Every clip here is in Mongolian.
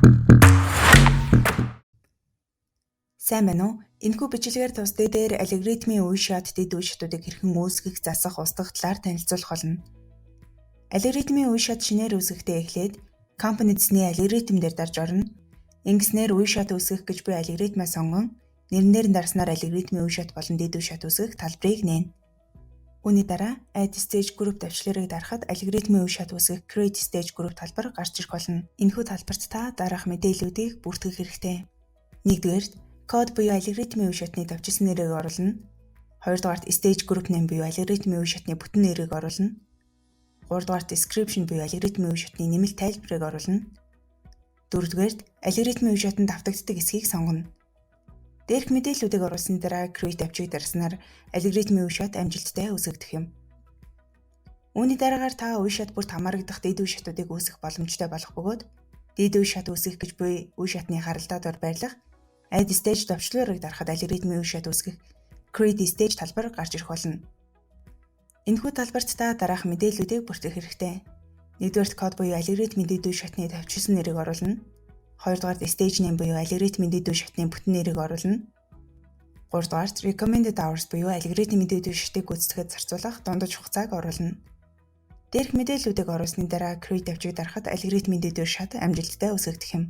Сайн байна уу? Энэхүү бичлэгээр тус дээр алгоритмын үе шат дэд үе шатуудыг хэрхэн үүсгэх, засах, устгах талаар танилцуулах болно. Алгоритмын үе шат шинээр үүсгэхдээ эхлээд компонентсний алгоритмээр дарж орно. Ингэснээр үе шат үүсгэх гэж буй алгоритмаа сонгон, нэрнээр нь дарснаар алгоритмын үе шат болон дэд үе шат үүсгэх талбарыг нээнэ. Үүний дараа Add Stage Group давчлаарыг дарахад алгоритмын үе шат үүсгэх Create Stage Group талбар гарч ирэх болно. Энэхүү талбарт та дараах мэдээллүүдийг бүртгэх хэрэгтэй. Нэгдүгээрт код буюу алгоритмын үе шатны давчилсан нэрийг оруулна. Хоёрдугаарт Stage Group нэм буюу алгоритмын үе шатны бүтэн нэрийг оруулна. Гуравдугаарт Description буюу алгоритмын үе шатны нэмэлт тайлбарыг оруулна. Дөрөвдүгээрт алгоритмын үе шатанд давтагддаг хэсгийг сонгоно. Дээрх мэдээллүүдийг оруулсны дараа Create давчиг дарснаар алгоритмын үе шат амжилттай үүсгэгдэх юм. Үүний дараагаар та үе шат бүрт хамаарагдах дэд үе шатуудыг үүсгэх боломжтой болох бөгөөд дэд үе шат үүсгэх гэж буй үе шатны харалдаа дор байрлах Add Stage давчлаарыг дарахад алгоритмын үе шат үүсгэх Create Stage талбар гарч ирэх болно. Энэхүү талбарт та дараах мэдээллүүдийг бүртгэх хэрэгтэй. Нэгдүгээрт код буюу алгоритмын дэд үе шатны давчилсан нэрийг оруулна. Хоёрдугаарт Stage name буюу алгоритмын дэд үе шатны бүтэн нэрийг оруулна. Гуравдугаарт Recommended Hours буюу алгоритмын дэд үе шатыг гүйцэтгэхэд зарцуулах дундаж хугацааг оруулна. Дээрх мэдээллүүдийг оруулсны дараа Create давчиг дарахад алгоритмын дэд үе шат амжилттай үүсгэгдэх юм.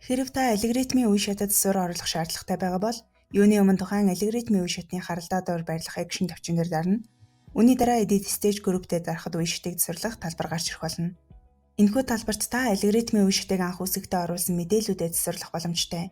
Хэрэв та алгоритмын үе шатад засвар оруулах шаардлагатай байгаа бол юуны өмнө тухайн алгоритмын үе шатны харалдаа дор байрлах action төвчнөр дарна. Үүний дараа Edit Stage Group дээр дарахад үе шатыг засварлах талбар гарч ирэх болно. Энэхүү талбарт та алгоритмын үе шатыг анх үүсгэхдээ оруулсан мэдээллүүдэд засварлах боломжтой.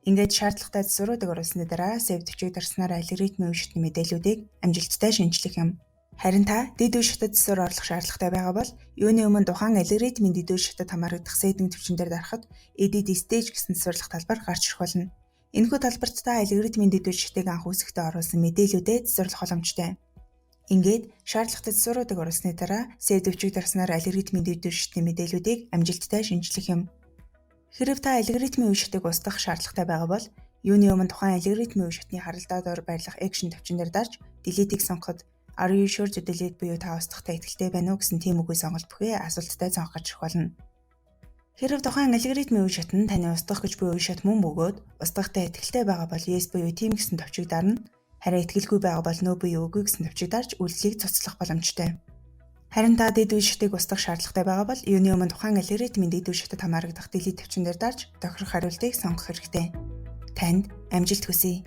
Ингээд шаардлагатай засваруудыг оруулсны дараа Save төвчийг дарснаар алгоритмын үе шатны мэдээллүүдийг амжилттай шинжлэх юм. Харин та дэд үе шатад засвар оруулах шаардлагатай байгаа бол юуны өмнө тухайн алгоритмын дэд үе шатад хамаарагдах setting төвчнөр дарахад Edit Stage гэсэн засварлах талбар гарч ирэх болно. Энэхүү талбарт та алгоритмын дэд үе шатыг анх үүсгэхдээ оруулсан мэдээллүүдэд засварлах боломжтой. Ингээд шаардлагатай засваруудыг оруулсны дараа Save төвчийг дарснаар алгоритмын дэд үе шатны мэдээллүүдийг амжилттай шинжлэх юм. Хэрэв та алгоритмын үе шатыг устгах шаардлагатай байгаа бол юуны өмнө тухайн алгоритмын үе шатны харалдаа дор байрлах action төвчнөр дарж Delete-ийг сонгоход Are you sure to delete буюу та устгахтай итгэлтэй байна уу гэсэн тийм үгийг сонголт бүхий асуулттай цонх гарч ирэх болно. Хэрэв тухайн алгоритмын үе шат нь таны устгах гэж буй үе шат мөн бөгөөд устгахтай итгэлтэй байгаа бол Yes буюу тийм гэсэн төвчийг дарна. Харин итгэлгүй байгаа бол No буюу үгүй гэсэн төвчийг дарж үйлдэлийг цуцлах боломжтой. Харин та дэд үе шатыг устгах шаардлагатай байгаа бол юуны өмнө тухайн алгоритмын дэд үе шатад хамаарагдах Delete төвчнөр дарж тохирох хариултыг сонгох хэрэгтэй. Танд амжилт хүсье.